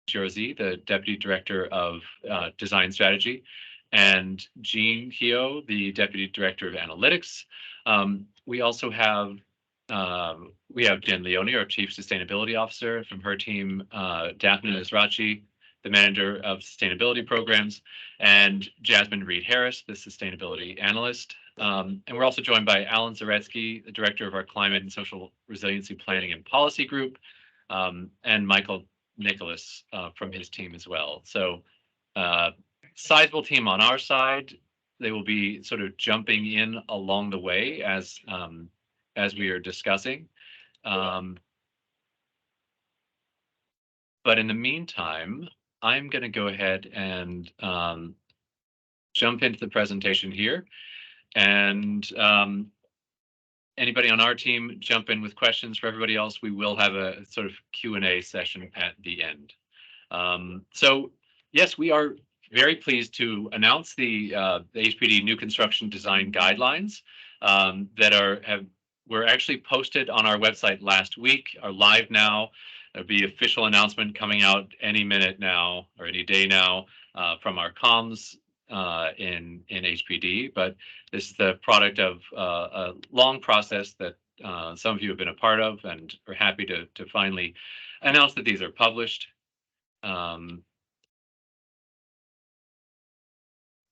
Jorzi, the Deputy Director of Design Strategy, and Jean Hio, the Deputy Director of Analytics. We also have Jen Leone, our Chief Sustainability Officer. From her team, Daphne Nizrachi, the Manager of Sustainability Programs, and Jasmine Reed-Harris, the Sustainability Analyst. And we're also joined by Alan Zaretsky, the Director of our Climate and Social Resiliency Planning and Policy Group, and Michael Nicholas from his team as well. So sizable team on our side. They will be sort of jumping in along the way as we are discussing. But in the meantime, I'm going to go ahead and jump into the presentation here. And anybody on our team jump in with questions. For everybody else, we will have a sort of Q&A session at the end. So yes, we are very pleased to announce the HPD New Construction Design Guidelines that were actually posted on our website last week, are live now. There'll be official announcement coming out any minute now or any day now from our comms in HPD. But this is the product of a long process that some of you have been a part of, and we're happy to finally announce that these are published.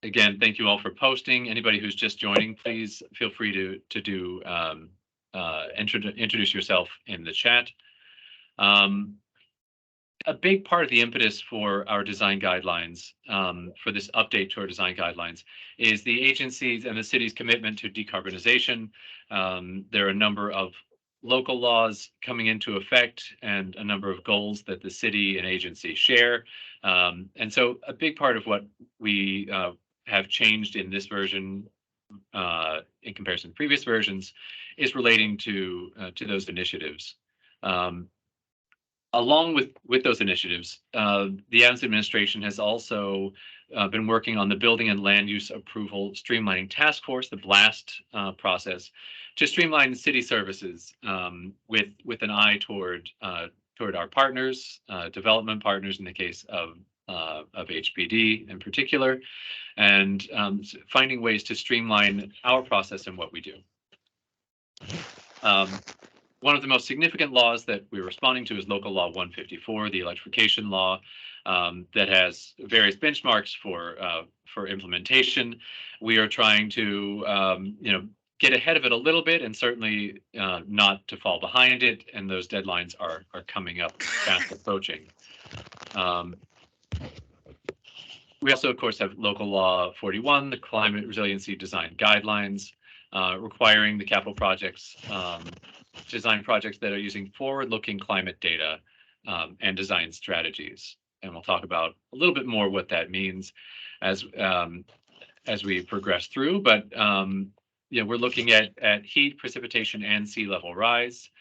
Again, thank you all for posting. Anybody who's just joining, please feel free to introduce yourself in the chat. A big part of the impetus for our design guidelines, for this update to our design guidelines, is the agencies and the city's commitment to decarbonization. There are a number of local laws coming into effect and a number of goals that the city and agencies share. And so a big part of what we have changed in this version in comparison to previous versions is relating to those initiatives. Along with those initiatives, the Adams administration has also been working on the Building and Land Use Approval Streamlining Task Force, the BLAST process, to streamline city services with an eye toward our partners, development partners in the case of HPD in particular, and finding ways to streamline our process and what we do. One of the most significant laws that we're responding to is Local Law 154, the electrification law, that has various benchmarks for implementation. We are trying to get ahead of it a little bit, and certainly not to fall behind it. And those deadlines are coming up fast approaching. We also, of course, have Local Law 41, the Climate Resiliency Design Guidelines, requiring the capital projects, design projects that are using forward-looking climate data and design strategies. And we'll talk about a little bit more what that means as we progress through. But we're looking at heat, precipitation, and sea level rise.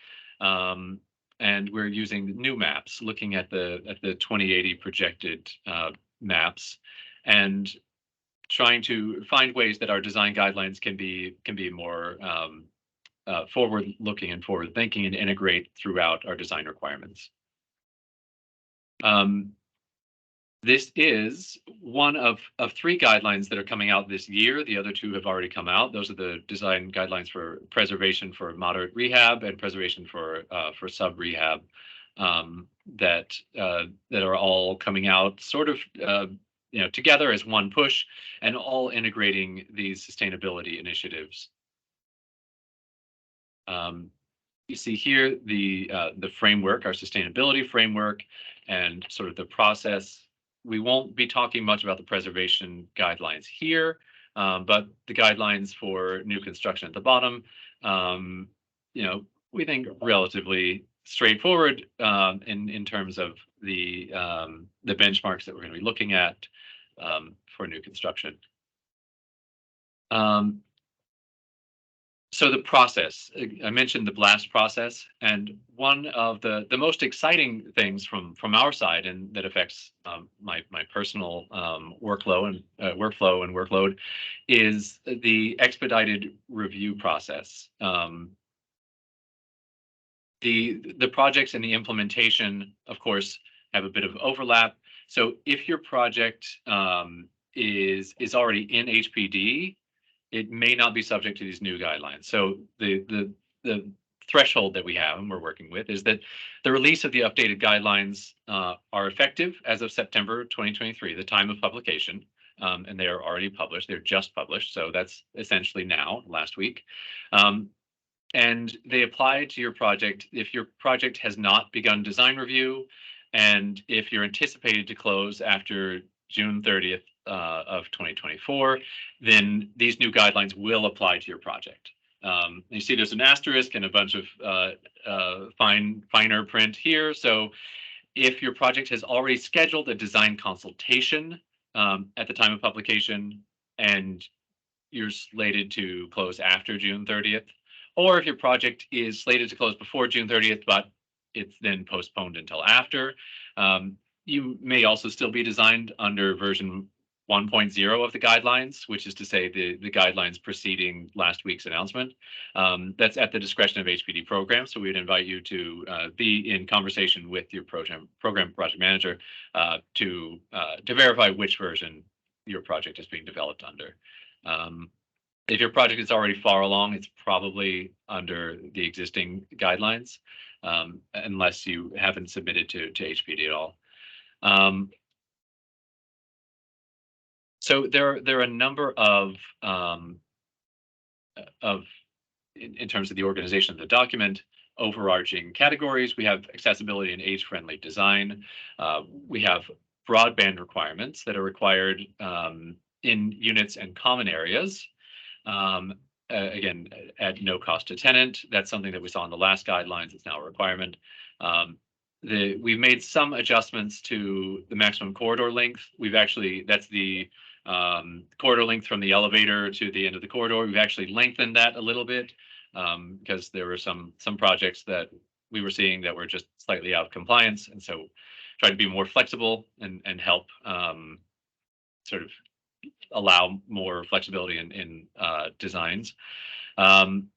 And we're using new maps, looking at the 2080 projected maps, and trying to find ways that our design guidelines can be more forward-looking and forward-thinking and integrate throughout our design requirements. This is one of 3 guidelines that are coming out this year. The other 2 have already come out. Those are the design guidelines for preservation for moderate rehab and preservation for sub-rehab that are all coming out sort of together as one push, and all integrating these sustainability initiatives. You see here the framework, our sustainability framework, and sort of the process. We won't be talking much about the preservation guidelines here, but the guidelines for new construction at the bottom, we think relatively straightforward in terms of the benchmarks that we're going to be looking at for new construction. So the process, I mentioned the BLAST process, and one of the most exciting things from our side, and that affects my personal workflow and workload, is the expedited review process. The projects and the implementation, of course, have a bit of overlap. So if your project is already in HPD, it may not be subject to these new guidelines. So the threshold that we have and we're working with is that the release of the updated guidelines are effective as of September 2023, the time of publication, and they are already published. They're just published, so that's essentially now, last week. And they apply to your project if your project has not begun design review, and if you're anticipated to close after June 30th of 2024, then these new guidelines will apply to your project. You see there's an asterisk and a bunch of finer print here. So if your project has already scheduled a design consultation at the time of publication and you're slated to close after June 30th, or if your project is slated to close before June 30th, but it's then postponed until after, you may also still be designed under version 1.0 of the guidelines, which is to say the guidelines preceding last week's announcement. That's at the discretion of HPD programs. So we'd invite you to be in conversation with your program project manager to verify which version your project is being developed under. If your project is already far along, it's probably under the existing guidelines, unless you haven't submitted to HPD at all. So there are a number of in terms of the organization of the document, overarching categories. We have accessibility and age-friendly design. We have broadband requirements that are required in units and common areas. Again, at no cost to tenant. That's something that we saw in the last guidelines. It's now a requirement. We've made some adjustments to the maximum corridor length. That's the corridor length from the elevator to the end of the corridor. We've actually lengthened that a little bit because there were some projects that we were seeing that were just slightly out of compliance, and so tried to be more flexible and help sort of allow more flexibility in designs.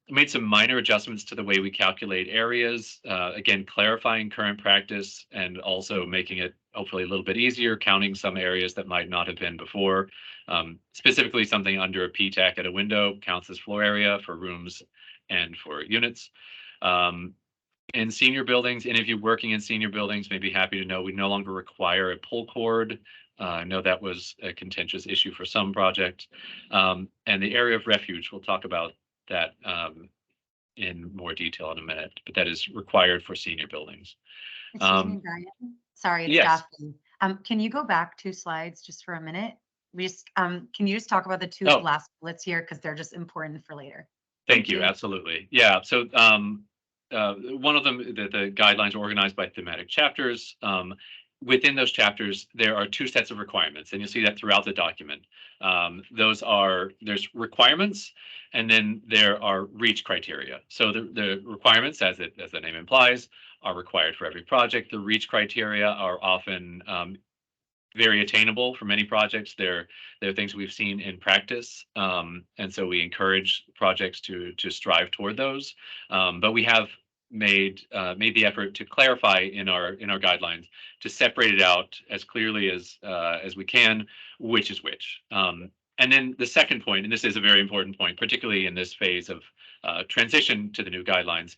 Made some minor adjustments to the way we calculate areas, again, clarifying current practice and also making it hopefully a little bit easier, counting some areas that might not have been before. Specifically, something under a PTAC at a window counts as floor area for rooms and for units. In senior buildings, any of you working in senior buildings may be happy to know we no longer require a pull cord. I know that was a contentious issue for some projects. And the area of refuge, we'll talk about that in more detail in a minute, but that is required for senior buildings. Excuse me, Brian. Sorry, it's yes. Daphne. Can you go back 2 slides just for a minute? Can you just talk about the 2 last bullets here, because they're just important for later. Thank you. Absolutely. Yeah. So one of them, the guidelines are organized by thematic chapters. Within those chapters, there are 2 sets of requirements, and you'll see that throughout the document. There's requirements, and then there are reach criteria. So the requirements, as the name implies, are required for every project. The reach criteria are often very attainable for many projects. They're things we've seen in practice, and so we encourage projects to strive toward those. But we have made the effort to clarify in our guidelines to separate it out as clearly as we can, which is which. And then the second point, and this is a very important point, particularly in this phase of transition to the new guidelines,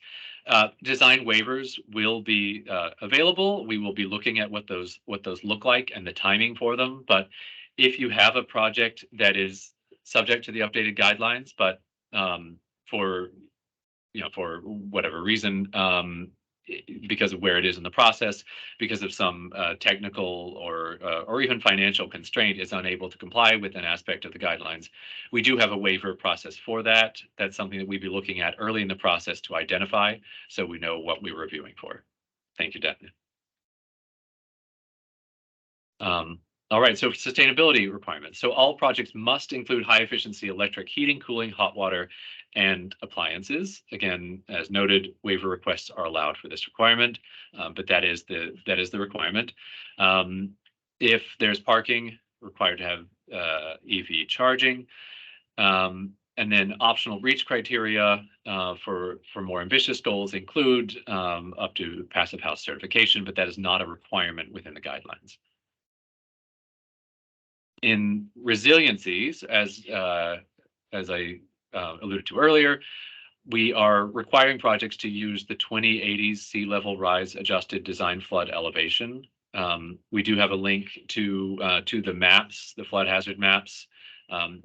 design waivers will be available. We will be looking at what those look like and the timing for them. But if you have a project that is subject to the updated guidelines, but for whatever reason, because of where it is in the process, because of some technical or even financial constraint, is unable to comply with an aspect of the guidelines, we do have a waiver process for that. That's something that we'd be looking at early in the process to identify, so we know what we're reviewing for. Thank you, Daphne. All right, so sustainability requirements. So all projects must include high efficiency electric heating, cooling, hot water, and appliances. Again, as noted, waiver requests are allowed for this requirement, but that is the requirement. If there's parking, required to have EV charging. And then optional reach criteria for more ambitious goals include up to passive house certification, but that is not a requirement within the guidelines. In resiliencies, as I alluded to earlier, we are requiring projects to use the 2080s sea level rise adjusted design flood elevation. We do have a link to the maps, the flood hazard maps,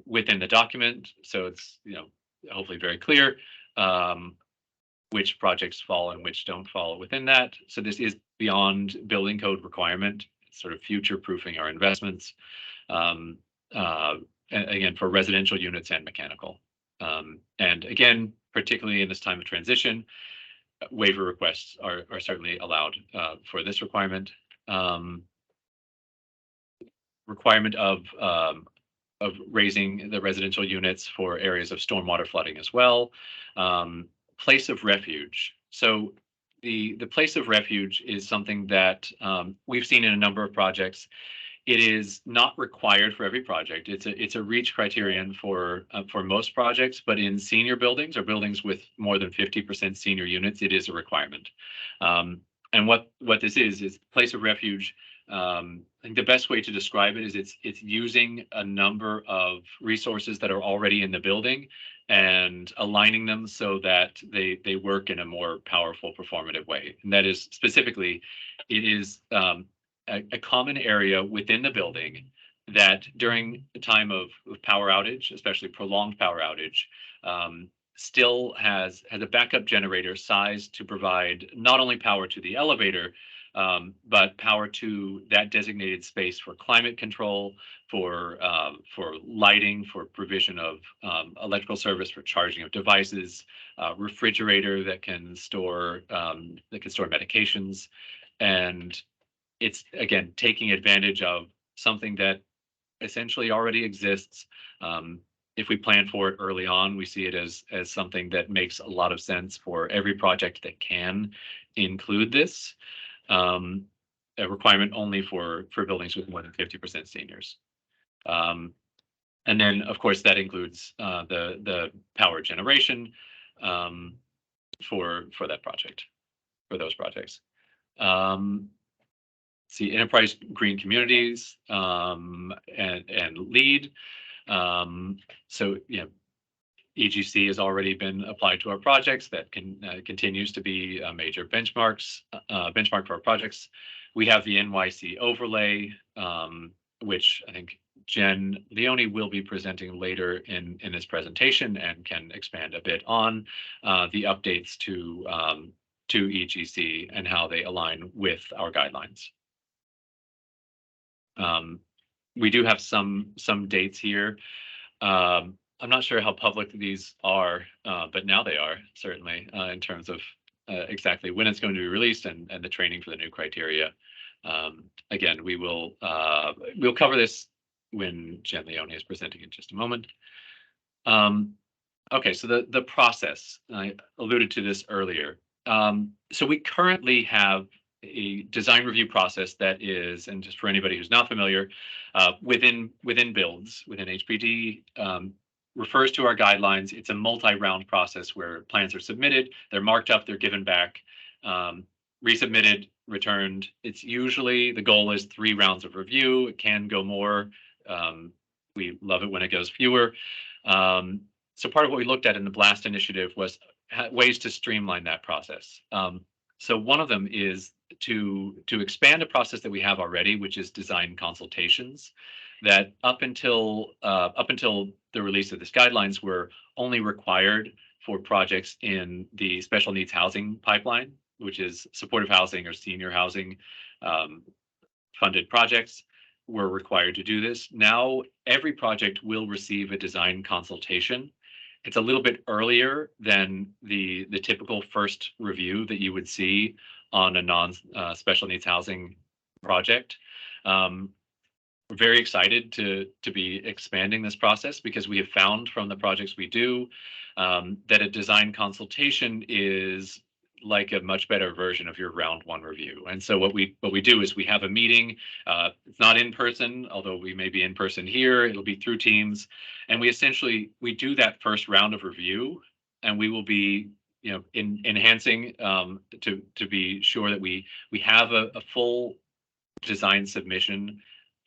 within the document, so it's hopefully very clear which projects fall and which don't fall within that. So this is beyond building code requirement, sort of future proofing our investments. Again, for residential units and mechanical. And again, particularly in this time of transition, waiver requests are certainly allowed for this requirement. Requirement of raising the residential units for areas of stormwater flooding as well. Place of refuge. So the place of refuge is something that we've seen in a number of projects. It is not required for every project. It's a reach criterion for most projects, but in senior buildings or buildings with more than 50% senior units, it is a requirement. And what this is place of refuge. I think the best way to describe it is it's using a number of resources that are already in the building and aligning them so that they work in a more powerful, performative way. And that is specifically, it is a common area within the building that during the time of power outage, especially prolonged power outage, still has a backup generator sized to provide not only power to the elevator, but power to that designated space for climate control, for lighting, for provision of electrical service, for charging of devices, refrigerator that can store medications, and it's again taking advantage of something that essentially already exists. If we plan for it early on, we see it as something that makes a lot of sense for every project that can include this. A requirement only for buildings with more than 50% seniors. And then, of course, that includes the power generation for that project, for those projects. See enterprise green communities and LEED. So EGC has already been applied to our projects. That continues to be a major benchmark for our projects. We have the NYC overlay, which I think Jen Leone will be presenting later in this presentation and can expand a bit on the updates to EGC and how they align with our guidelines. We do have some dates here. I'm not sure how public these are, but now they are certainly in terms of exactly when it's going to be released and the training for the new criteria. Again, we'll cover this when Jen Leone is presenting in just a moment. Okay, so the process, I alluded to this earlier. So we currently have a design review process that is, and just for anybody who's not familiar, within builds, within HPD, refers to our guidelines. It's a multi-round process where plans are submitted, they're marked up, they're given back, resubmitted, returned. It's usually, the goal is 3 rounds of review. It can go more. We love it when it goes fewer. So part of what we looked at in the BLAST initiative was ways to streamline that process. So one of them is to expand a process that we have already, which is design consultations, that up until the release of this guidelines were only required for projects in the special needs housing pipeline, which is supportive housing or senior housing funded projects were required to do this. Now every project will receive a design consultation. It's a little bit earlier than the typical first review that you would see on a non-special needs housing project. We're very excited to be expanding this process because we have found from the projects we do that a design consultation is like a much better version of your round one review. And so what we do is we have a meeting. It's not in person, although we may be in person here. It'll be through Teams, and we do that first round of review, and we will be enhancing to be sure that we have a full design submission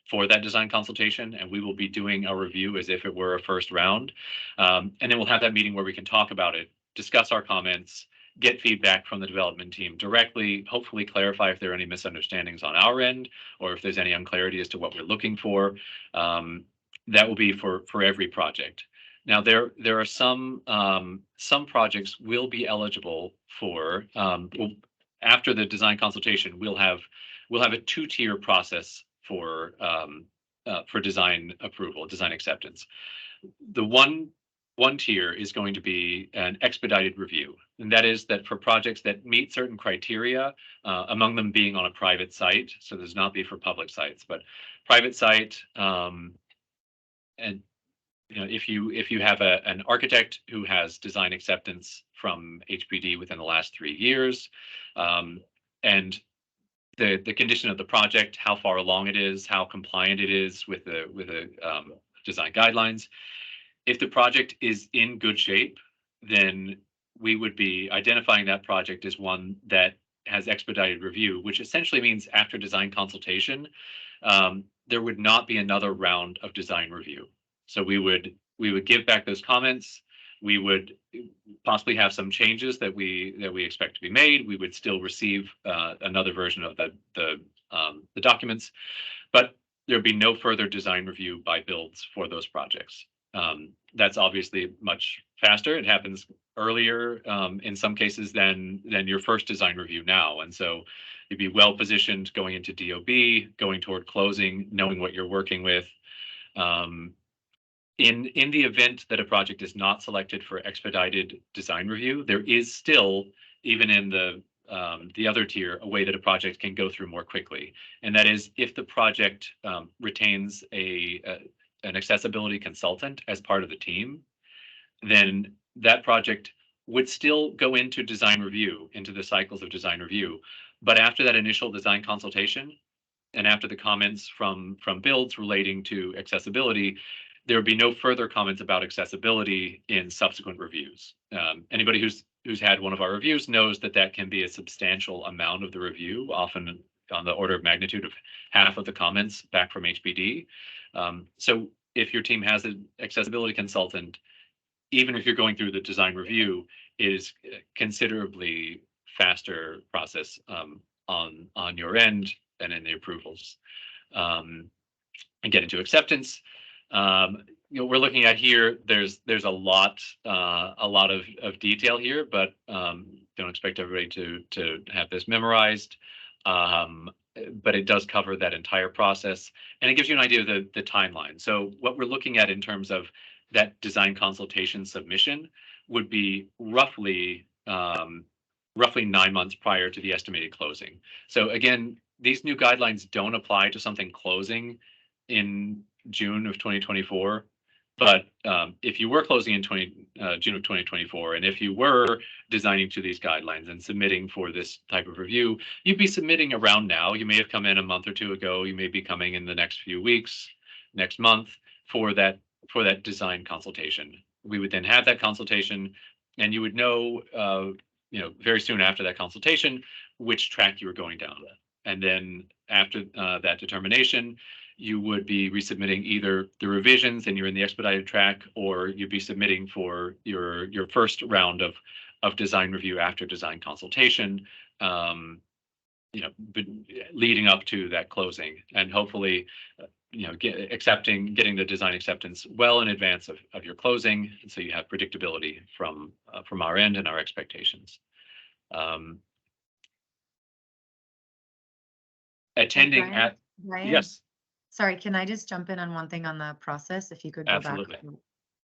for that design consultation, and we will be doing a review as if it were a first round. And then we'll have that meeting where we can talk about it, discuss our comments, get feedback from the development team directly, hopefully clarify if there are any misunderstandings on our end, or if there's any unclarity as to what we're looking for. That will be for every project. Now, there are some projects will be eligible for, after the design consultation, we'll have a two-tier process for design approval, design acceptance. The one tier is going to be an expedited review, and that is that for projects that meet certain criteria, among them being on a private site. So this not be for public sites, but private site, and if you have an architect who has design acceptance from HPD within the last 3 years, and the condition of the project, how far along it is, how compliant it is with the design guidelines. If the project is in good shape, then we would be identifying that project as one that has expedited review, which essentially means after design consultation, there would not be another round of design review. So we would give back those comments. We would possibly have some changes that we expect to be made. We would still receive another version of the documents, but there'd be no further design review by builds for those projects. That's obviously much faster. It happens earlier in some cases than your first design review now, and so you'd be well positioned going into DOB, going toward closing, knowing what you're working with. In the event that a project is not selected for expedited design review, there is still, even in the other tier, a way that a project can go through more quickly. And that is if the project retains an accessibility consultant as part of the team, then that project would still go into design review, into the cycles of design review. But after that initial design consultation, and after the comments from builds relating to accessibility, there would be no further comments about accessibility in subsequent reviews. Anybody who's had one of our reviews knows that can be a substantial amount of the review, often on the order of magnitude of half of the comments back from HPD. So if your team has an accessibility consultant, even if you're going through the design review, it is considerably faster process on your end and in the approvals. And get into acceptance. We're looking at here. There's a lot of detail here, but don't expect everybody to have this memorized. But it does cover that entire process, and it gives you an idea of the timeline. So what we're looking at in terms of that design consultation submission would be roughly 9 months prior to the estimated closing. So again, these new guidelines don't apply to something closing in June of 2024. But if you were closing in June of 2024, and if you were designing to these guidelines and submitting for this type of review, you'd be submitting around now. You may have come in a month or two ago. You may be coming in the next few weeks, next month for that design consultation. We would then have that consultation, and you would know, very soon after that consultation, which track you were going down. And then after that determination, you would be resubmitting either the revisions and you're in the expedited track, or you'd be submitting for your first round of design review after design consultation, leading up to that closing, and hopefully, getting the design acceptance well in advance of your closing, so you have predictability from our end and our expectations. Attending Brian, yes. Sorry, can I just jump in on one thing on the process? If you could go Absolutely. back.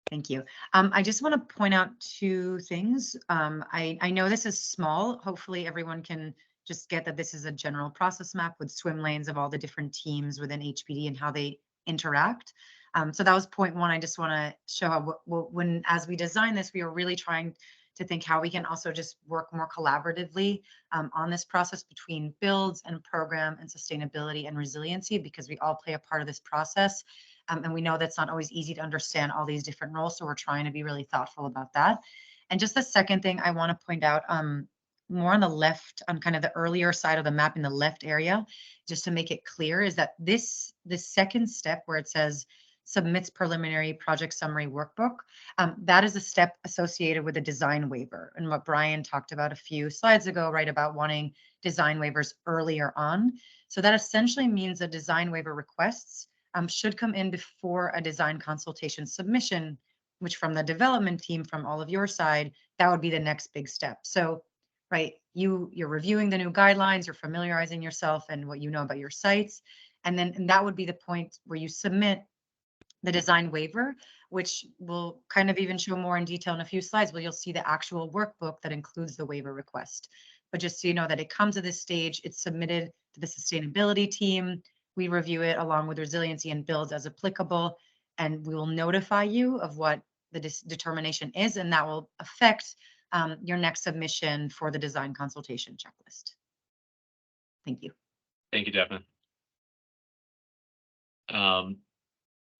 Thank you. I just want to point out 2 things. I know this is small. Hopefully everyone can just get that this is a general process map with swim lanes of all the different teams within HPD and how they interact. So that was point 1. I just want to show how as we design this, we are really trying to think how we can also just work more collaboratively on this process between builds and program and sustainability and resiliency, because we all play a part of this process. And we know that's not always easy to understand all these different roles. So we're trying to be really thoughtful about that. And just the second thing I want to point out, more on the left, on kind of the earlier side of the map in the left area, just to make it clear, is that this second step where it says submits preliminary project summary workbook, that is a step associated with a design waiver. And what Brian talked about a few slides ago, right, about wanting design waivers earlier on. So that essentially means that design waiver requests should come in before a design consultation submission, which from the development team, from all of your side, that would be the next big step. So, right, you're reviewing the new guidelines, you're familiarizing yourself and what you know about your sites. And that would be the point where you submit the design waiver, which will kind of even show more in detail in a few slides, where you'll see the actual workbook that includes the waiver request. But just so you know that it comes to this stage, it's submitted to the sustainability team. We review it along with resiliency and builds as applicable, and we will notify you of what the determination is, and that will affect your next submission for the design consultation checklist. Thank you. Thank you, Daphne.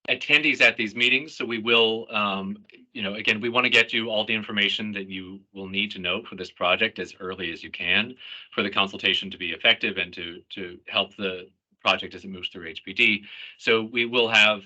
Attendees at these meetings, so we will, again, we want to get you all the information that you will need to know for this project as early as you can for the consultation to be effective and to help the project as it moves through HPD. So we will have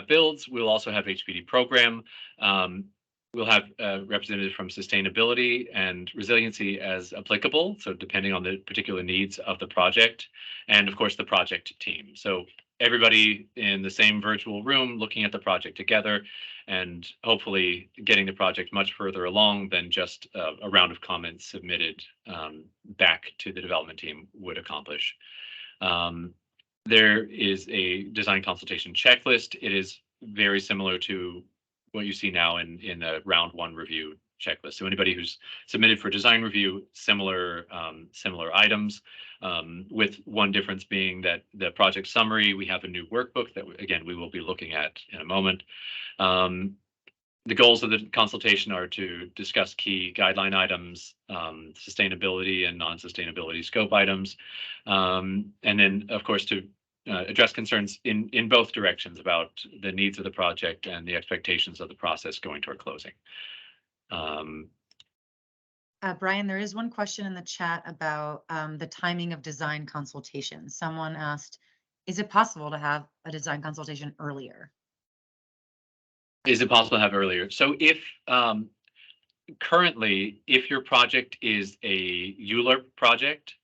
builds. We'll also have HPD program. We'll have representatives from sustainability and resiliency as applicable, so depending on the particular needs of the project, and of course the project team. So everybody in the same virtual room looking at the project together, and hopefully getting the project much further along than just a round of comments submitted back to the development team would accomplish. There is a design consultation checklist. It is very similar to what you see now in a round one review checklist. So anybody who's submitted for design review, similar items, with one difference being that the project summary, we have a new workbook that again we will be looking at in a moment. The goals of the consultation are to discuss key guideline items, sustainability and non-sustainability scope items, and then of course to address concerns in both directions about the needs of the project and the expectations of the process going toward closing. Brian, there is one question in the chat about the timing of design consultation. Someone asked, is it possible to have a design consultation earlier? Is it possible to have earlier? So if currently, if your project is a ULURP project,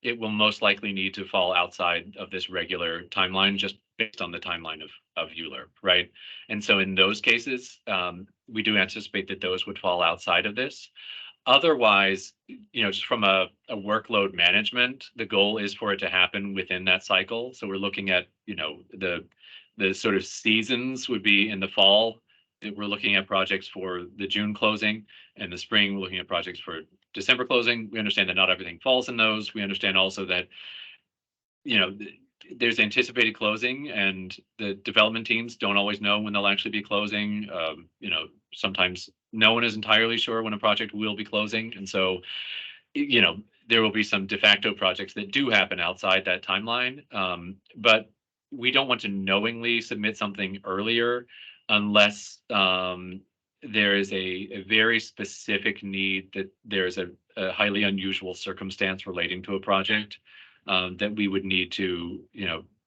it will most likely need to fall outside of this regular timeline, just based on the timeline of ULURP, right? And so in those cases, we do anticipate that those would fall outside of this. Otherwise, just from a workload management, the goal is for it to happen within that cycle. So we're looking at, the sort of seasons would be in the fall. We're looking at projects for the June closing, and the spring, we're looking at projects for December closing. We understand that not everything falls in those. We understand also that, there's anticipated closing, and the development teams don't always know when they'll actually be closing. Sometimes no one is entirely sure when a project will be closing. And so, there will be some de facto projects that do happen outside that timeline. But we don't want to knowingly submit something earlier unless there is a very specific need, that there's a highly unusual circumstance relating to a project that we would need to,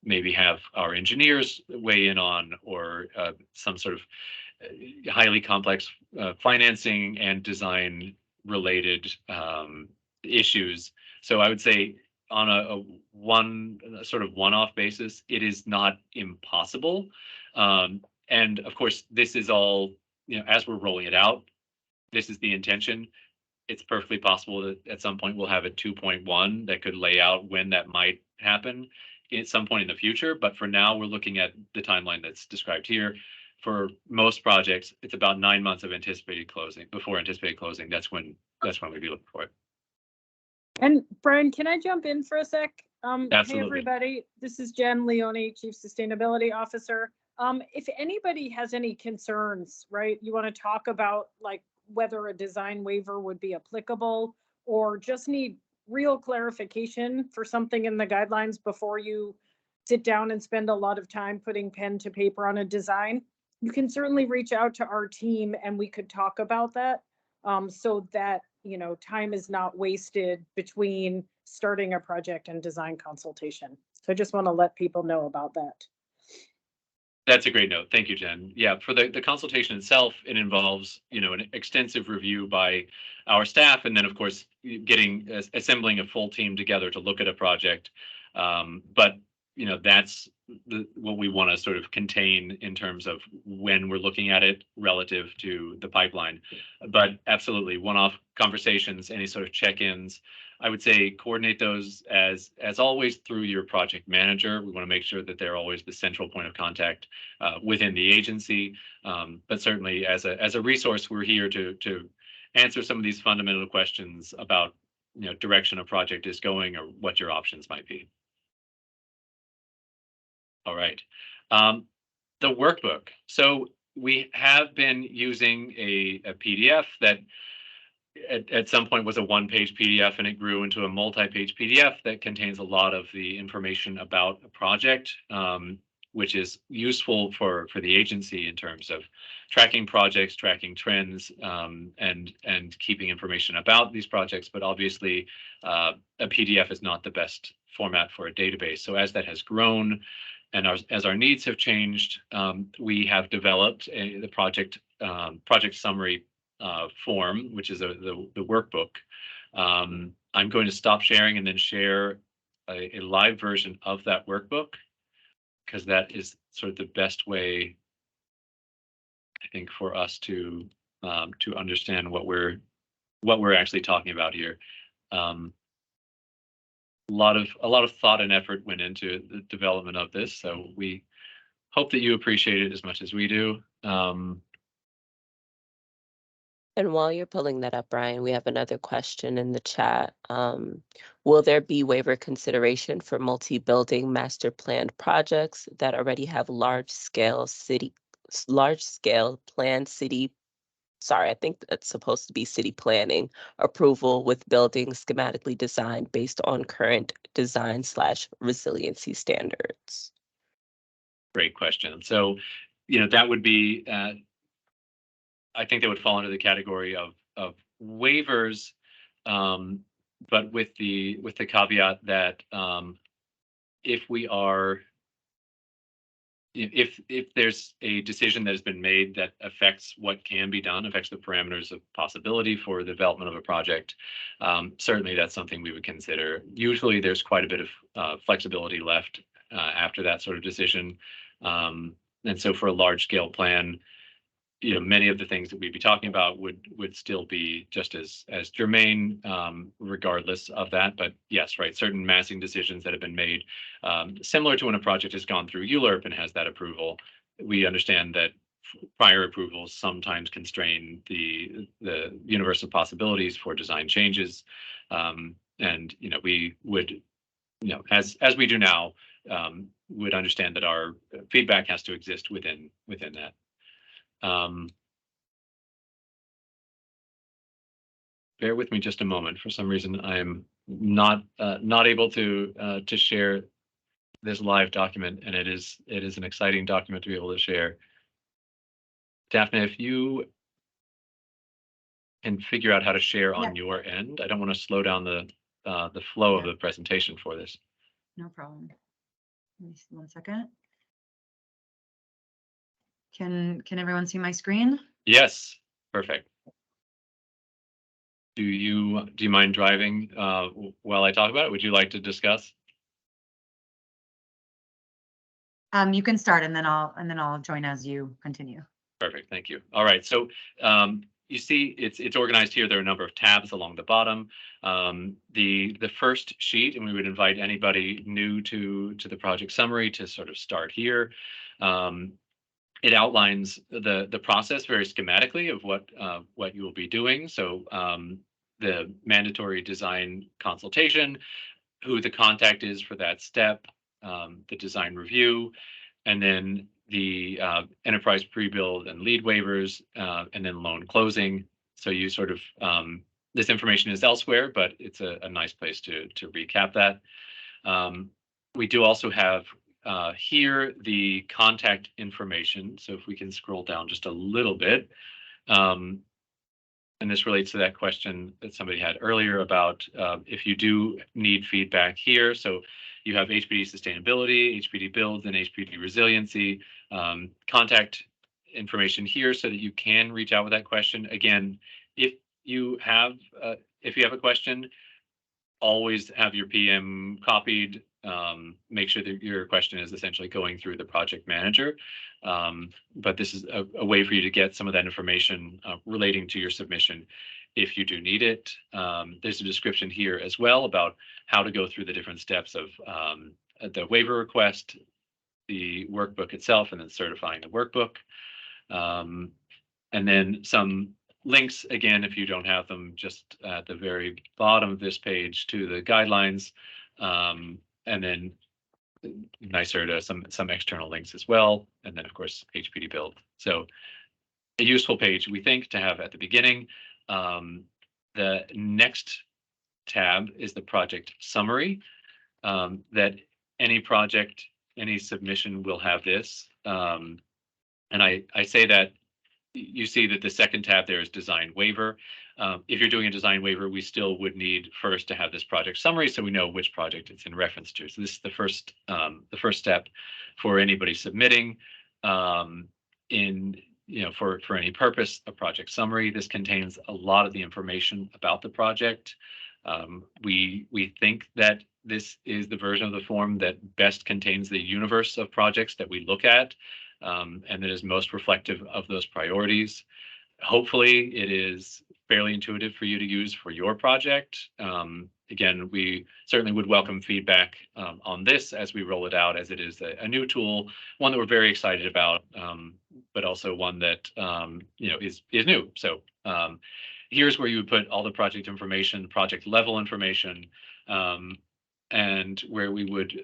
maybe have our engineers weigh in on, or some sort of highly complex financing and design related issues. So I would say on a one-off basis, it is not impossible. And of course, this is all, as we're rolling it out, this is the intention. It's perfectly possible that at some point we'll have a 2.1 that could lay out when that might happen at some point in the future. But for now, we're looking at the timeline that's described here. For most projects, it's about 9 months of anticipated closing. Before anticipated closing, that's when we'd be looking for it. And Brian, can I jump in for a sec? Absolutely. Hey everybody, this is Jen Leone, Chief Sustainability Officer. If anybody has any concerns, right, you want to talk about like whether a design waiver would be applicable, or just need real clarification for something in the guidelines before you sit down and spend a lot of time putting pen to paper on a design, you can certainly reach out to our team and we could talk about that, so that, you know, time is not wasted between starting a project and design consultation. So I just want to let people know about that. That's a great note. Thank you, Jen. Yeah, for the consultation itself, it involves, you know, an extensive review by our staff, and then of course assembling a full team together to look at a project. But you know, that's what we want to sort of contain in terms of when we're looking at it relative to the pipeline. But absolutely, one-off conversations, any sort of check-ins, I would say coordinate those as always through your project manager. We want to make sure that they're always the central point of contact within the agency. But certainly as a resource, we're here to answer some of these fundamental questions about, you know, direction a project is going or what your options might be. All right. The workbook. So we have been using a PDF that at some point was a one-page PDF, and it grew into a multi-page PDF that contains a lot of the information about a project, which is useful for the agency in terms of tracking projects, tracking trends, and keeping information about these projects. But obviously, a PDF is not the best format for a database. So as that has grown, and as our needs have changed, we have developed the project summary form, which is the workbook. I'm going to stop sharing and then share a live version of that workbook, because that is sort of the best way, I think, for us to understand what we're actually talking about here. A lot of thought and effort went into the development of this, so we hope that you appreciate it as much as we do. And while you're pulling that up, Brian, we have another question in the chat. Will there be waiver consideration for multi-building master planned projects that already have large scale planned city, sorry, I think that's supposed to be city planning approval with buildings schematically designed based on current design/resiliency standards? Great question. So, you know, that would be, I think that would fall under the category of waivers, but with the caveat that if there's a decision that has been made that affects what can be done, affects the parameters of possibility for the development of a project, certainly that's something we would consider. Usually there's quite a bit of flexibility left after that sort of decision. And so for a large scale plan, you know, many of the things that we'd be talking about would still be just as germane, regardless of that. But yes, right, certain massing decisions that have been made, similar to when a project has gone through ULURP and has that approval, we understand that prior approvals sometimes constrain the universe of possibilities for design changes. And, you know, we would, you know, as we do now, would understand that our feedback has to exist within that. Bear with me just a moment. For some reason, I'm not able to share this live document, and it is an exciting document to be able to share. Daphne, if you can figure out how to share on your end, I don't want to slow down the flow of the presentation for this. No problem. Let me see 1 second. Can everyone see my screen? Yes, perfect. Do you mind driving while I talk about it? Would you like to discuss? You can start, and then I'll join as you continue. Perfect, thank you. All right, so you see it's organized here. There are a number of tabs along the bottom. The first sheet, and we would invite anybody new to the project summary to sort of start here. It outlines the process very schematically of what you will be doing. So the mandatory design consultation, who the contact is for that step, the design review, and then the enterprise pre-build and lead waivers, and then loan closing. So you sort of, this information is elsewhere, but it's a nice place to recap that. We do also have here the contact information. So if we can scroll down just a little bit, and this relates to that question that somebody had earlier about if you do need feedback here. So you have HPD sustainability, HPD builds, and HPD resiliency. Contact information here so that you can reach out with that question. Again, if you have a question, always have your PM copied. Make sure that your question is essentially going through the project manager. But this is a way for you to get some of that information relating to your submission if you do need it. There's a description here as well about how to go through the different steps of the waiver request, the workbook itself, and then certifying the workbook. And then some links, again, if you don't have them, just at the very bottom of this page to the guidelines, and then nicer to some external links as well, and then of course HPD build. So a useful page, we think, to have at the beginning. The next tab is the project summary. That any project, any submission will have this, and I say that. You see that the second tab there is design waiver. If you're doing a design waiver, we still would need first to have this project summary so we know which project it's in reference to. So this is the first step for anybody submitting for any purpose, a project summary. This contains a lot of the information about the project. We think that this is the version of the form that best contains the universe of projects that we look at. And that is most reflective of those priorities. Hopefully, it is fairly intuitive for you to use for your project. Again, we certainly would welcome feedback on this as we roll it out, as it is a new tool, one that we're very excited about, but also one that is new. So here's where you would put all the project information, project level information, and where we would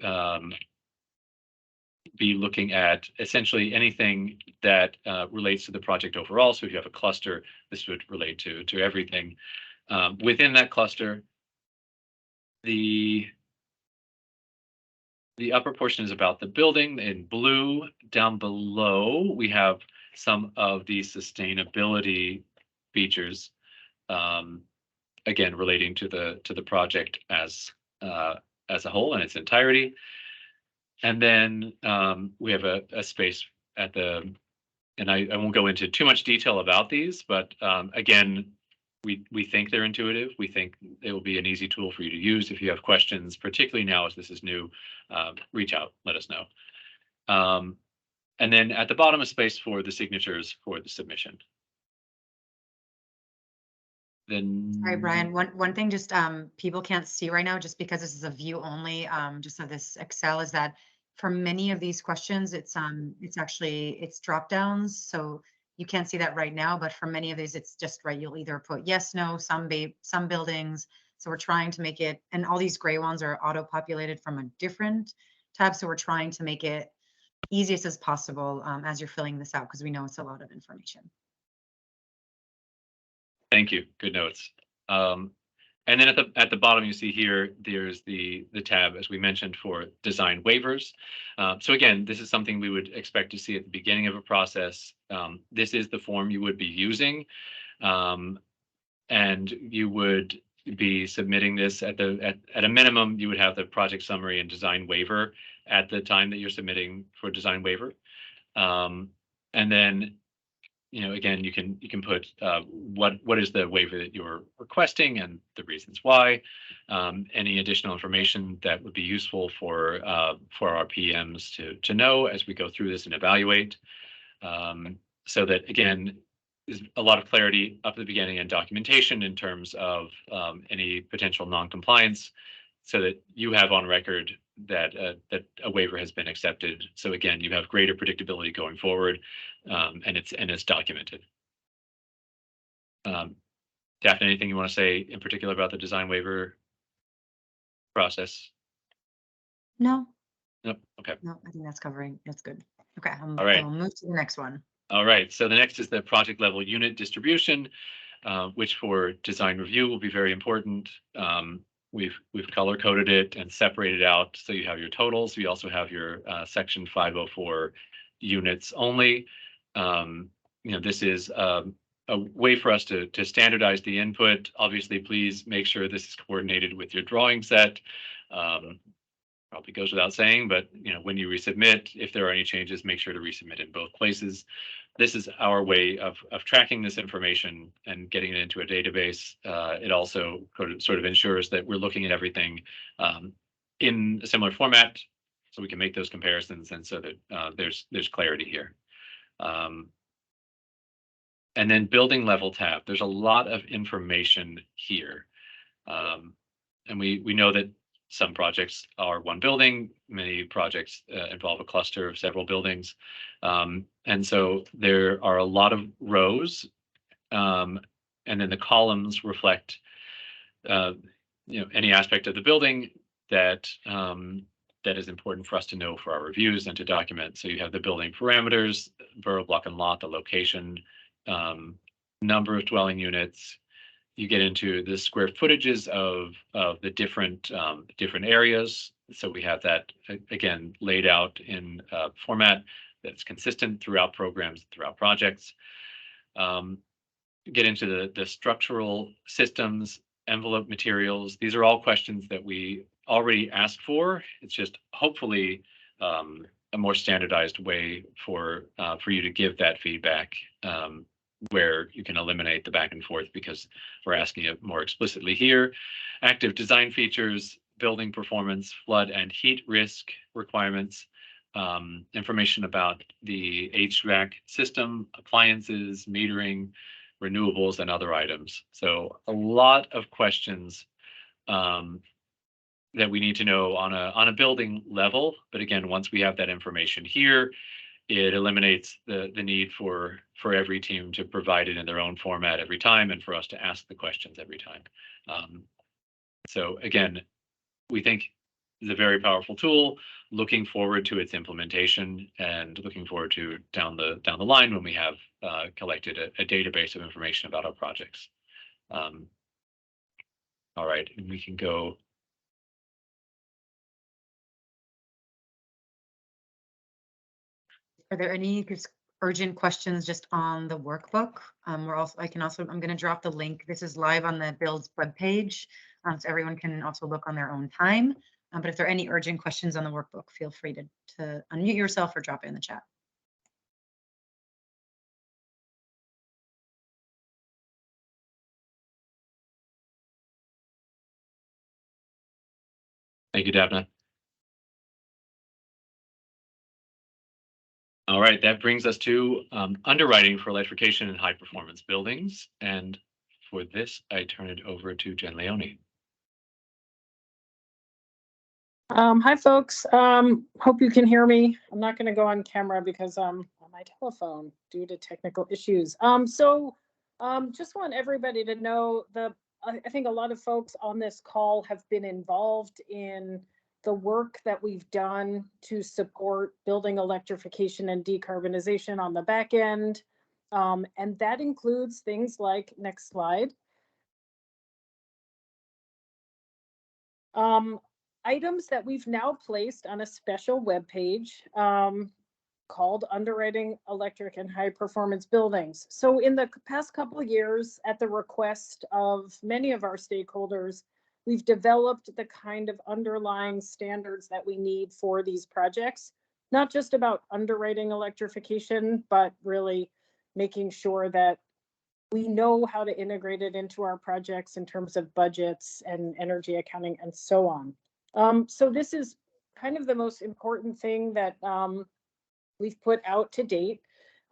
be looking at essentially anything that relates to the project overall. So if you have a cluster, this would relate to everything. Within that cluster, the upper portion is about the building. In blue, down below, we have some of the sustainability features, again, relating to the project as a whole in its entirety. And then we have a space at the, and I won't go into too much detail about these, but again, we think they're intuitive. We think it will be an easy tool for you to use. If you have questions, particularly now as this is new, reach out, let us know. And then at the bottom, a space for the signatures for the submission. Then, Sorry, Brian, one thing just people can't see right now, just because this is a view only, just of this Excel, is that for many of these questions, it's drop downs. So you can't see that right now, but for many of these, it's just right. You'll either put yes, no, some buildings. So we're trying to make it, and all these gray ones are auto populated from a different tab. So we're trying to make it easiest as possible as you're filling this out, because we know it's a lot of information. Thank you. Good notes. And then at the bottom, you see here, there's the tab, as we mentioned, for design waivers. So again, this is something we would expect to see at the beginning of a process. This is the form you would be using, and you would be submitting this at a minimum. You would have the project summary and design waiver at the time that you're submitting for design waiver, and then, again, you can put what is the waiver that you're requesting and the reasons why. Any additional information that would be useful for our PMs to know as we go through this and evaluate, so that, again, there's a lot of clarity up at the beginning and documentation in terms of any potential non-compliance, so that you have on record that a waiver has been accepted. So again, you have greater predictability going forward, and it's documented. Daphne, anything you want to say in particular about the design waiver process? No. Nope. Okay. No, I think that's covering. That's good. Okay. All right. I'll move to the next one. All right. So the next is the project level unit distribution. which for design review will be very important. We've color coded it and separated out, so you have your totals. We also have your section 504 units only. This is a way for us to standardize the input. Obviously, please make sure this is coordinated with your drawing set. Probably goes without saying, but when you resubmit, if there are any changes, make sure to resubmit in both places. This is our way of tracking this information and getting it into a database. It also sort of ensures that we're looking at everything in a similar format, so we can make those comparisons, and so that there's clarity here. And then building level tab. There's a lot of information here, and we know that some projects are one building, many projects involve a cluster of several buildings. And so there are a lot of rows, and then the columns reflect any aspect of the building that is important for us to know for our reviews and to document. So you have the building parameters, borough, block, and lot, the location, number of dwelling units. You get into the square footages of the different areas. So we have that again laid out in a format that's consistent throughout programs, throughout projects. Get into the structural systems, envelope materials. These are all questions that we already asked for. It's just hopefully a more standardized way for you to give that feedback, where you can eliminate the back and forth because we're asking it more explicitly here. Active design features, building performance, flood and heat risk requirements, information about the HVAC system, appliances, metering, renewables, and other items. So a lot of questions that we need to know on a building level. But again, once we have that information here, it eliminates the need for every team to provide it in their own format every time, and for us to ask the questions every time. So again, we think it's a very powerful tool. Looking forward to its implementation, and looking forward to down the line when we have collected a database of information about our projects. All right, and we can go. Are there any urgent questions just on the workbook? I'm going to drop the link. This is live on the Build's webpage, so everyone can also look on their own time. But if there are any urgent questions on the workbook, feel free to unmute yourself or drop it in the chat. Thank you, Dabna. All right, that brings us to underwriting for electrification and high performance buildings. And for this, I turn it over to Jen Leone. Hi, folks. Hope you can hear me. I'm not going to go on camera because I'm on my telephone due to technical issues. Just want everybody to know I think a lot of folks on this call have been involved in the work that we've done to support building electrification and decarbonization on the back end. And that includes things like, next slide, items that we've now placed on a special web page called Underwriting Electric and High Performance Buildings. So in the past couple of years, at the request of many of our stakeholders, we've developed the kind of underlying standards that we need for these projects, not just about underwriting electrification, but really making sure that we know how to integrate it into our projects in terms of budgets and energy accounting and so on. So this is kind of the most important thing that we've put out to date.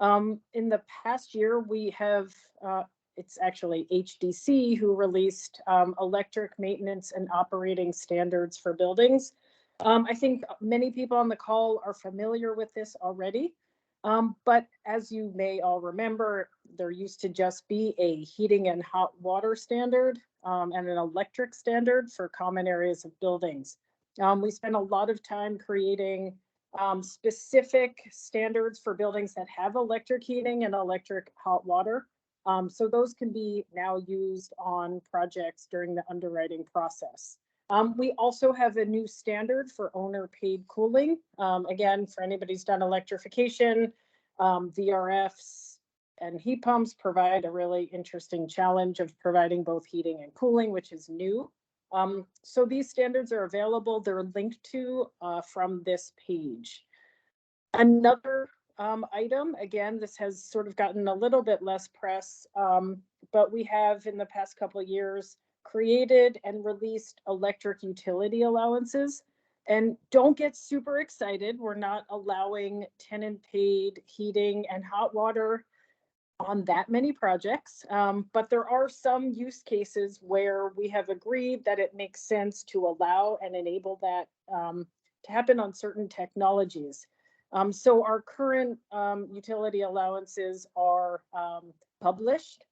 In the past year, we have, it's actually HDC who released electric maintenance and operating standards for buildings. I think many people on the call are familiar with this already. But as you may all remember, there used to just be a heating and hot water standard and an electric standard for common areas of buildings. We spent a lot of time creating specific standards for buildings that have electric heating and electric hot water. So those can be now used on projects during the underwriting process. We also have a new standard for owner paid cooling. Again, for anybody who's done electrification, VRFs and heat pumps provide a really interesting challenge of providing both heating and cooling, which is new. So these standards are available. They're linked to from this page. Another item, again, this has sort of gotten a little bit less press, but we have in the past couple of years created and released electric utility allowances. And don't get super excited. We're not allowing tenant paid heating and hot water on that many projects, but there are some use cases where we have agreed that it makes sense to allow and enable that to happen on certain technologies. So our current utility allowances are published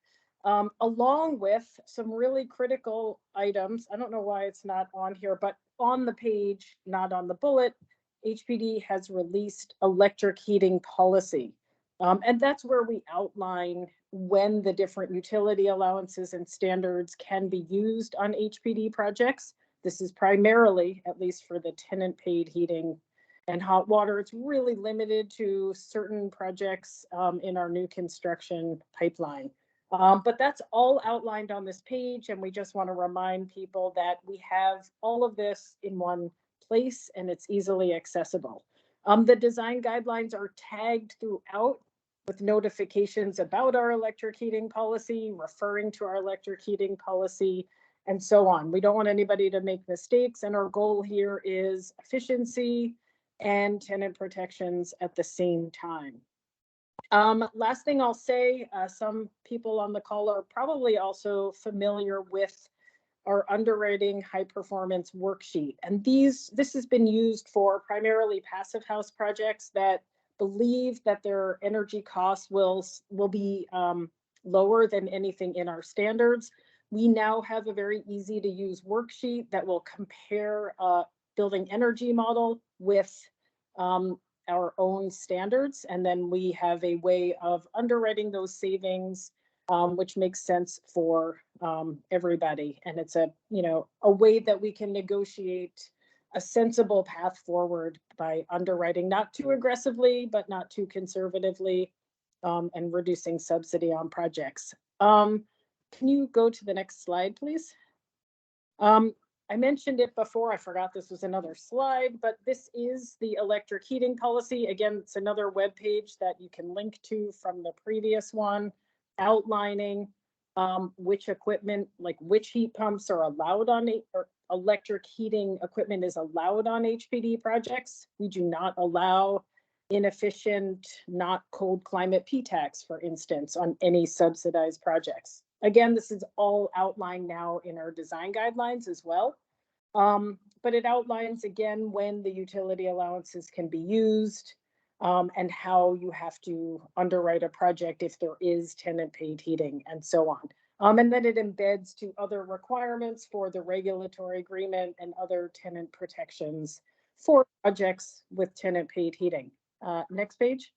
along with some really critical items. I don't know why it's not on here, but on the page, not on the bullet, HPD has released electric heating policy. And that's where we outline when the different utility allowances and standards can be used on HPD projects. This is primarily, at least for the tenant paid heating and hot water. It's really limited to certain projects in our new construction pipeline. But that's all outlined on this page, and we just want to remind people that we have all of this in one place and it's easily accessible. The design guidelines are tagged throughout with notifications about our electric heating policy, referring to our electric heating policy, and so on. We don't want anybody to make mistakes, and our goal here is efficiency and tenant protections at the same time. Last thing I'll say, some people on the call are probably also familiar with our underwriting high performance worksheet. And this has been used for primarily passive house projects that believe that their energy costs will be lower than anything in our standards. We now have a very easy to use worksheet that will compare a building energy model with our own standards. And then we have a way of underwriting those savings, which makes sense for everybody. And it's a way that we can negotiate a sensible path forward by underwriting, not too aggressively, but not too conservatively, and reducing subsidy on projects. Can you go to the next slide, please? I mentioned it before, I forgot this was another slide, but this is the electric heating policy. Again, it's another web page that you can link to from the previous one, outlining which equipment, like which heat pumps are allowed on or electric heating equipment is allowed on HPD projects. We do not allow inefficient, not cold climate P-tax, for instance, on any subsidized projects. Again, this is all outlined now in our design guidelines as well. But it outlines again when the utility allowances can be used and how you have to underwrite a project if there is tenant paid heating and so on. And then it embeds to other requirements for the regulatory agreement and other tenant protections for projects with tenant paid heating. Next page.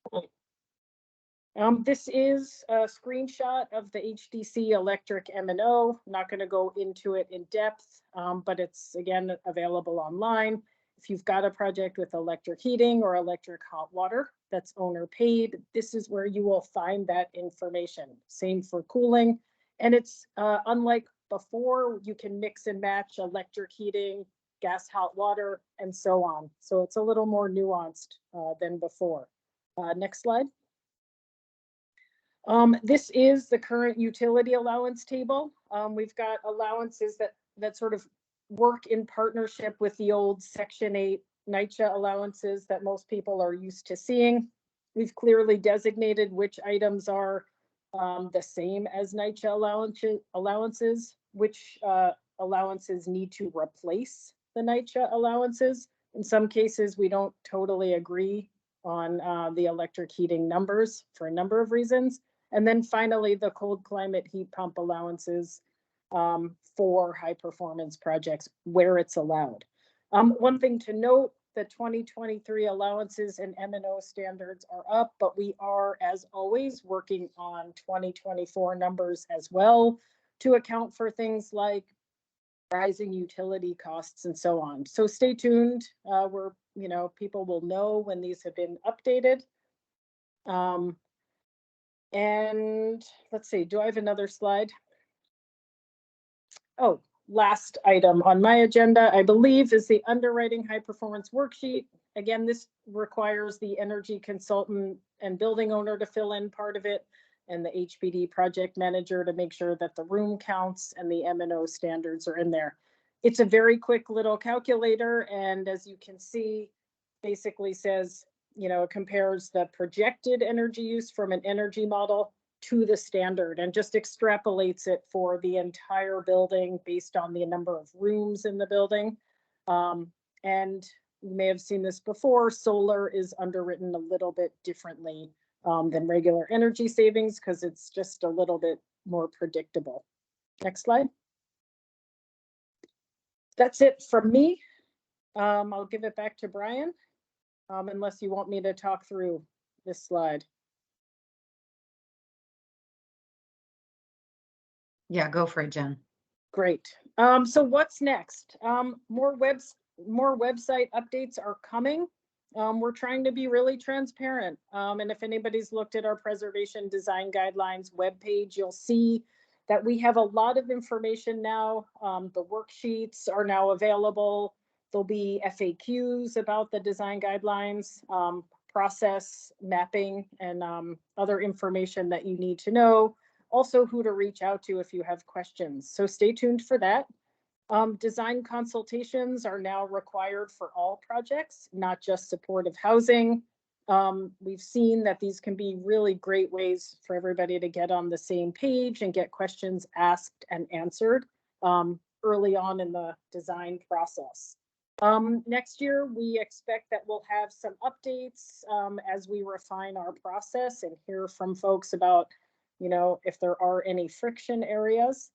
This is a screenshot of the HDC electric M&O. Not going to go into it in depth, but it's again available online. If you've got a project with electric heating or electric hot water that's owner paid, this is where you will find that information. Same for cooling. And it's unlike before, you can mix and match electric heating, gas, hot water, and so on. So it's a little more nuanced than before. Next slide. This is the current utility allowance table. We've got allowances that sort of work in partnership with the old Section 8 NYCHA allowances that most people are used to seeing. We've clearly designated which items are the same as NYCHA allowances, which allowances need to replace the NYCHA allowances. In some cases, we don't totally agree on the electric heating numbers for a number of reasons. And then finally, the cold climate heat pump allowances for high performance projects where it's allowed. One thing to note, the 2023 allowances and M&O standards are up, but we are, as always, working on 2024 numbers as well to account for things like rising utility costs and so on. So stay tuned. People will know when these have been updated. And let's see, do I have another slide? Oh, last item on my agenda, I believe, is the underwriting high performance worksheet. Again, this requires the energy consultant and building owner to fill in part of it, and the HPD project manager to make sure that the room counts and the M&O standards are in there. It's a very quick little calculator, and as you can see, basically says, it compares the projected energy use from an energy model to the standard and just extrapolates it for the entire building based on the number of rooms in the building. And you may have seen this before, solar is underwritten a little bit differently than regular energy savings because it's just a little bit more predictable. Next slide. That's it from me. I'll give it back to Brian, unless you want me to talk through this slide. Yeah, go for it, Jen. Great. So what's next? More website updates are coming. We're trying to be really transparent. And if anybody's looked at our preservation design guidelines webpage, you'll see that we have a lot of information now. The worksheets are now available. There'll be FAQs about the design guidelines, process mapping, and other information that you need to know. Also, who to reach out to if you have questions. So stay tuned for that. Design consultations are now required for all projects, not just supportive housing. We've seen that these can be really great ways for everybody to get on the same page and get questions asked and answered early on in the design process. Next year, we expect that we'll have some updates as we refine our process and hear from folks about, if there are any friction areas.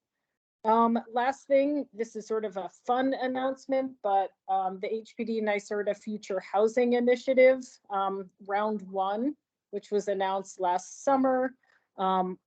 Last thing, this is sort of a fun announcement, but the HPD NYSERDA Future Housing Initiative, round 1, which was announced last summer,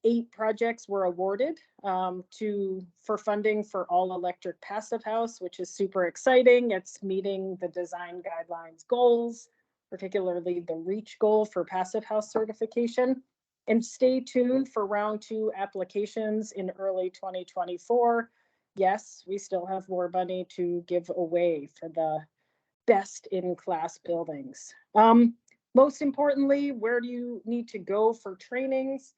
8 projects were awarded for funding for all electric passive house, which is super exciting. It's meeting the design guidelines goals, particularly the REACH goal for passive house certification. And stay tuned for round 2 applications in early 2024. Yes, we still have more money to give away for the best in class buildings. Most importantly, where do you need to go for trainings?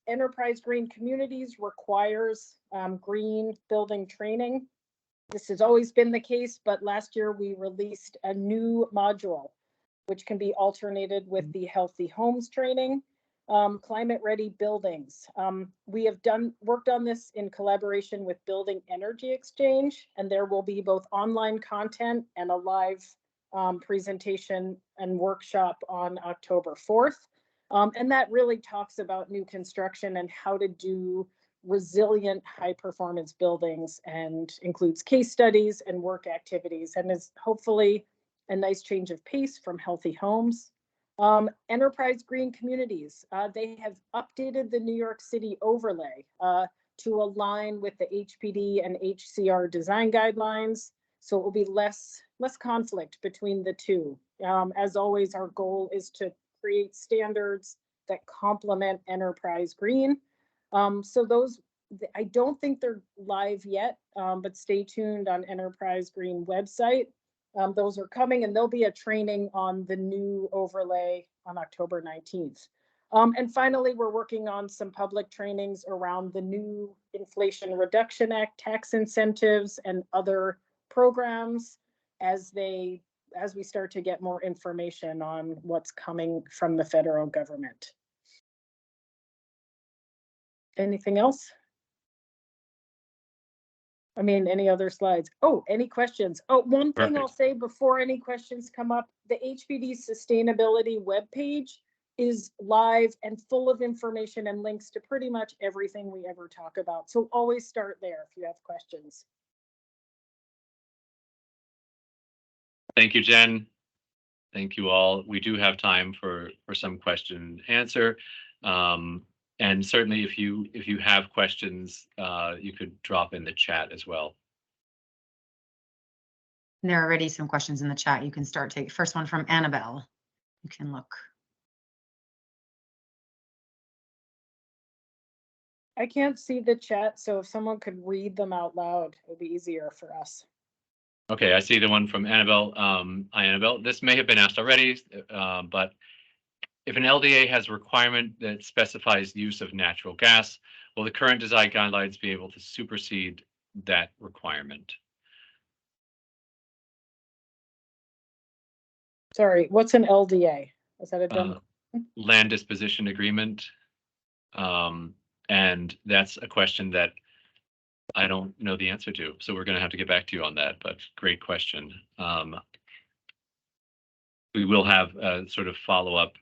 Enterprise Green Communities requires green building training. This has always been the case, but last year we released a new module, which can be alternated with the Healthy Homes training. Climate ready buildings. We have worked on this in collaboration with Building Energy Exchange, and there will be both online content and a live presentation and workshop on October 4th. And that really talks about new construction and how to do resilient high performance buildings, and includes case studies and work activities, and is hopefully a nice change of pace from Healthy Homes. Enterprise Green Communities, they have updated the New York City overlay to align with the HPD and HCR design guidelines, so it will be less conflict between the two. As always, our goal is to create standards that complement Enterprise Green. So those, I don't think they're live yet, but stay tuned on Enterprise Green website. Those are coming, and there'll be a training on the new overlay on October 19th. And finally, we're working on some public trainings around the new Inflation Reduction Act tax incentives and other programs as we start to get more information on what's coming from the federal government. Anything else? I mean, any other slides? Oh, any questions? Oh, one thing Perfect. I'll say before any questions come up, the HPD sustainability webpage is live and full of information and links to pretty much everything we ever talk about. So always start there if you have questions. Thank you, Jen. Thank you all. We do have time for some question and answer. And certainly if you have questions, you could drop in the chat as well. There are already some questions in the chat. You can start taking. First one from Annabelle. You can look. I can't see the chat, so if someone could read them out loud, it would be easier for us. Okay, I see the one from Annabelle. Hi, Annabelle. This may have been asked already, but if an LDA has a requirement that specifies use of natural gas, will the current design guidelines be able to supersede that requirement? Sorry, what's an LDA? Is that a dumb? Land disposition agreement. And that's a question that I don't know the answer to. So we're going to have to get back to you on that, but great question. We will have a sort of follow-up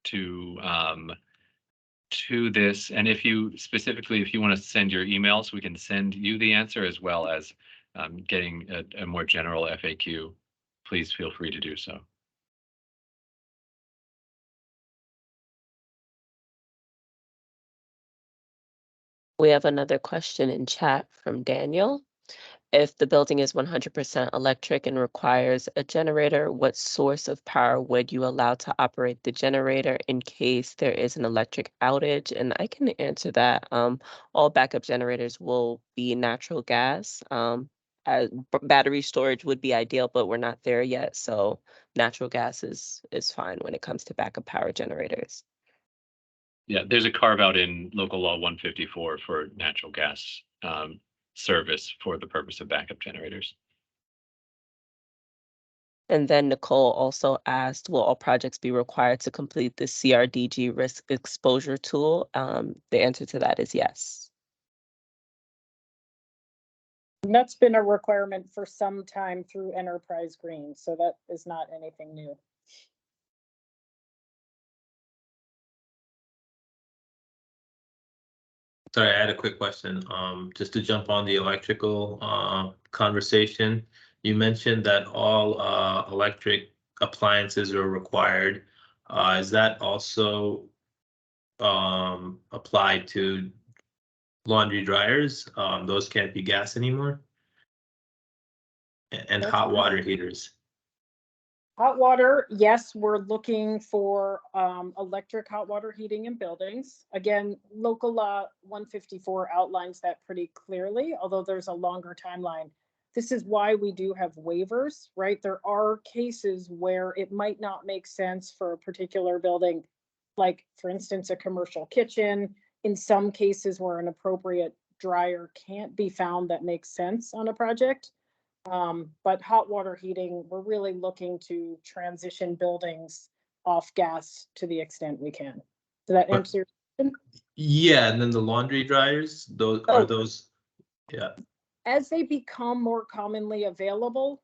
to this. And if you specifically, if you want to send your emails, we can send you the answer as well as getting a more general FAQ. Please feel free to do so. We have another question in chat from Daniel. If the building is 100% electric and requires a generator, what source of power would you allow to operate the generator in case there is an electric outage? And I can answer that. All backup generators will be natural gas. Battery storage would be ideal, but we're not there yet. So natural gas is fine when it comes to backup power generators. Yeah, there's a carve out in local law 154 for natural gas service for the purpose of backup generators. And then Nicole also asked, will all projects be required to complete the CRDG risk exposure tool? The answer to that is yes. And that's been a requirement for some time through Enterprise Green, so that is not anything new. Sorry, I had a quick question. Just to jump on the electrical conversation, you mentioned that all electric appliances are required. Is that also applied to laundry dryers? Those can't be gas anymore? And hot water heaters. Hot water, yes, we're looking for electric hot water heating in buildings. Again, local law 154 outlines that pretty clearly, although there's a longer timeline. This is why we do have waivers, right? There are cases where it might not make sense for a particular building, like for instance, a commercial kitchen. In some cases where an appropriate dryer can't be found that makes sense on a project. But hot water heating, we're really looking to transition buildings off gas to the extent we can. Does that answer your question? Yeah, and then the laundry dryers, those are those, yeah. As they become more commonly available,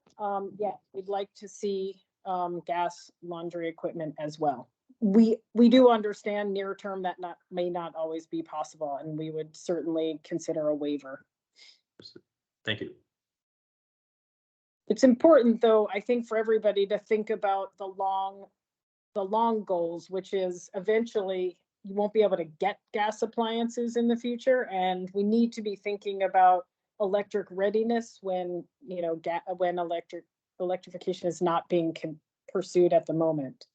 yeah, we'd like to see gas laundry equipment as well. We do understand near term that may not always be possible, and we would certainly consider a waiver. Thank you. It's important, though, I think, for everybody to think about the long goals, which is eventually you won't be able to get gas appliances in the future, and we need to be thinking about electric readiness when when electrification is not being pursued at the moment.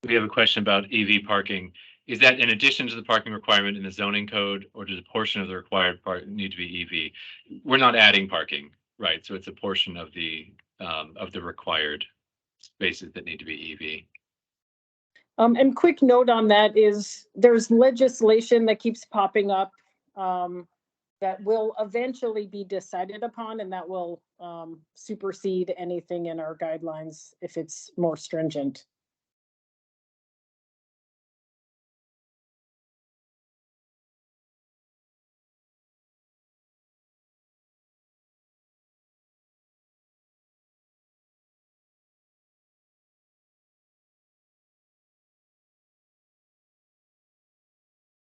We have a question about EV parking. Is that in addition to the parking requirement in the zoning code, or does a portion of the required part need to be EV? We're not adding parking, right? So it's a portion of the required spaces that need to be EV. And quick note on that is there's legislation that keeps popping up that will eventually be decided upon, and that will supersede anything in our guidelines if it's more stringent.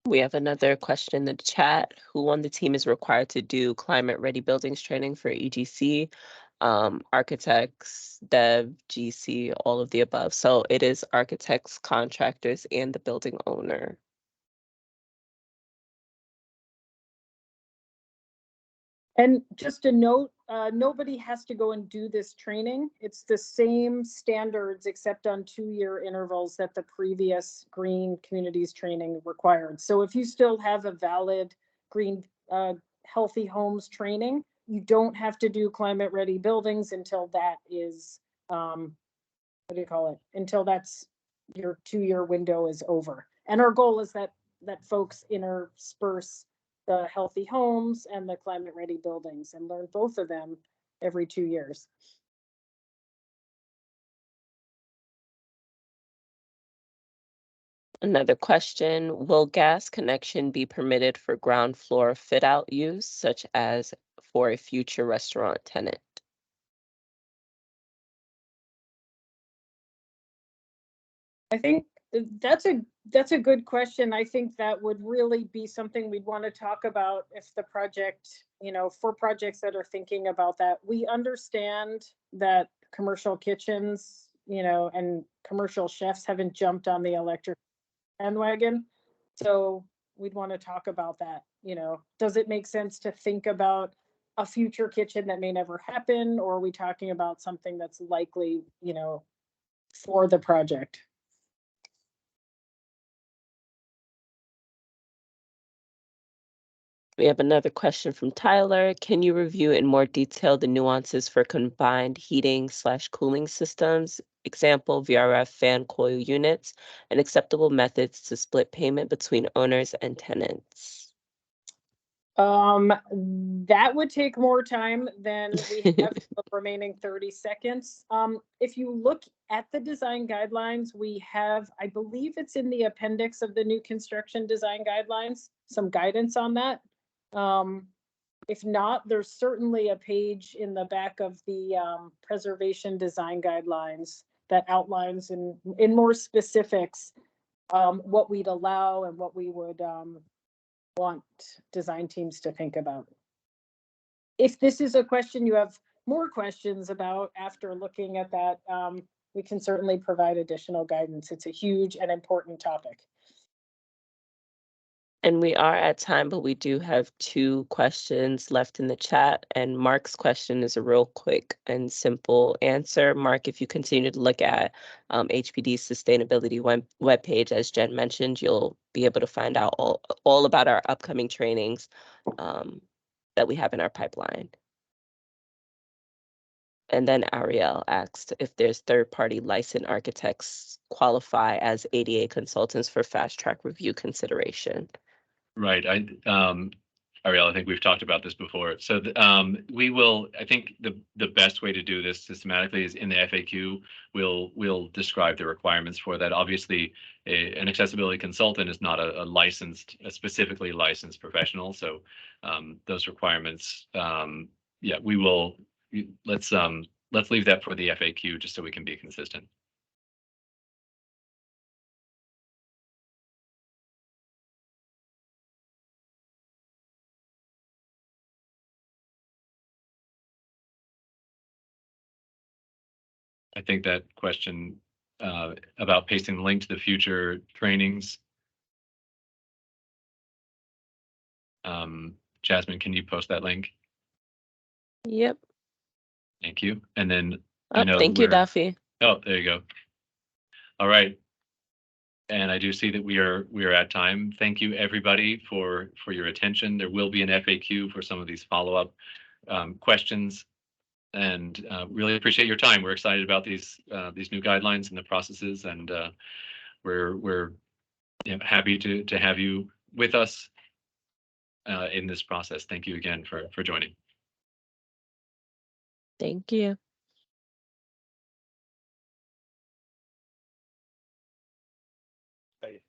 We have another question in the chat. Who on the team is required to do climate ready buildings training for EGC? Architects, dev, GC, all of the above. So it is architects, contractors, and the building owner. And just a note, nobody has to go and do this training. It's the same standards except on 2-year intervals that the previous green communities training required. So if you still have a valid green healthy homes training, you don't have to do climate ready buildings until that is, what do you call it? Until that's your 2-year window is over. And our goal is that folks intersperse the healthy homes and the climate ready buildings and learn both of them every 2 years. Another question, will gas connection be permitted for ground floor fit out use, such as for a future restaurant tenant? I think that's a good question. I think that would really be something we'd want to talk about if the project, for projects that are thinking about that. We understand that commercial kitchens, and commercial chefs haven't jumped on the electric bandwagon. So we'd want to talk about that. Does it make sense to think about a future kitchen that may never happen, or are we talking about something that's likely, for the project? We have another question from Tyler. Can you review in more detail the nuances for combined heating/cooling systems? Example, VRF fan coil units, and acceptable methods to split payment between owners and tenants. That would take more time than we have the remaining 30 seconds. If you look at the design guidelines, we have, I believe it's in the appendix of the new construction design guidelines, some guidance on that. If not, there's certainly a page in the back of the preservation design guidelines that outlines in more specifics what we'd allow and what we would want design teams to think about. If this is a question you have more questions about after looking at that, we can certainly provide additional guidance. It's a huge and important topic. And we are at time, but we do have 2 questions left in the chat. And Mark's question is a real quick and simple answer. Mark, if you continue to look at HPD's sustainability webpage, as Jen mentioned, you'll be able to find out all about our upcoming trainings that we have in our pipeline. And then Ariel asked if there's third-party licensed architects qualify as ADA consultants for fast track review consideration. Right. Ariel, I think we've talked about this before. So we will, I think the best way to do this systematically is in the FAQ. We'll describe the requirements for that. Obviously, an accessibility consultant is not a specifically licensed professional. So those requirements, yeah, we will. Let's leave that for the FAQ just so we can be consistent. I think that question about pasting the link to the future trainings. Jasmine, can you post that link? Yep. Thank you. And then Thank you, Duffy. Oh, there you go. All right. And I do see that we are at time. Thank you, everybody, for your attention. There will be an FAQ for some of these follow-up questions. And really appreciate your time. We're excited about these new guidelines and the processes, and we're happy to have you with us in this process. Thank you again for joining. Thank you. Bye.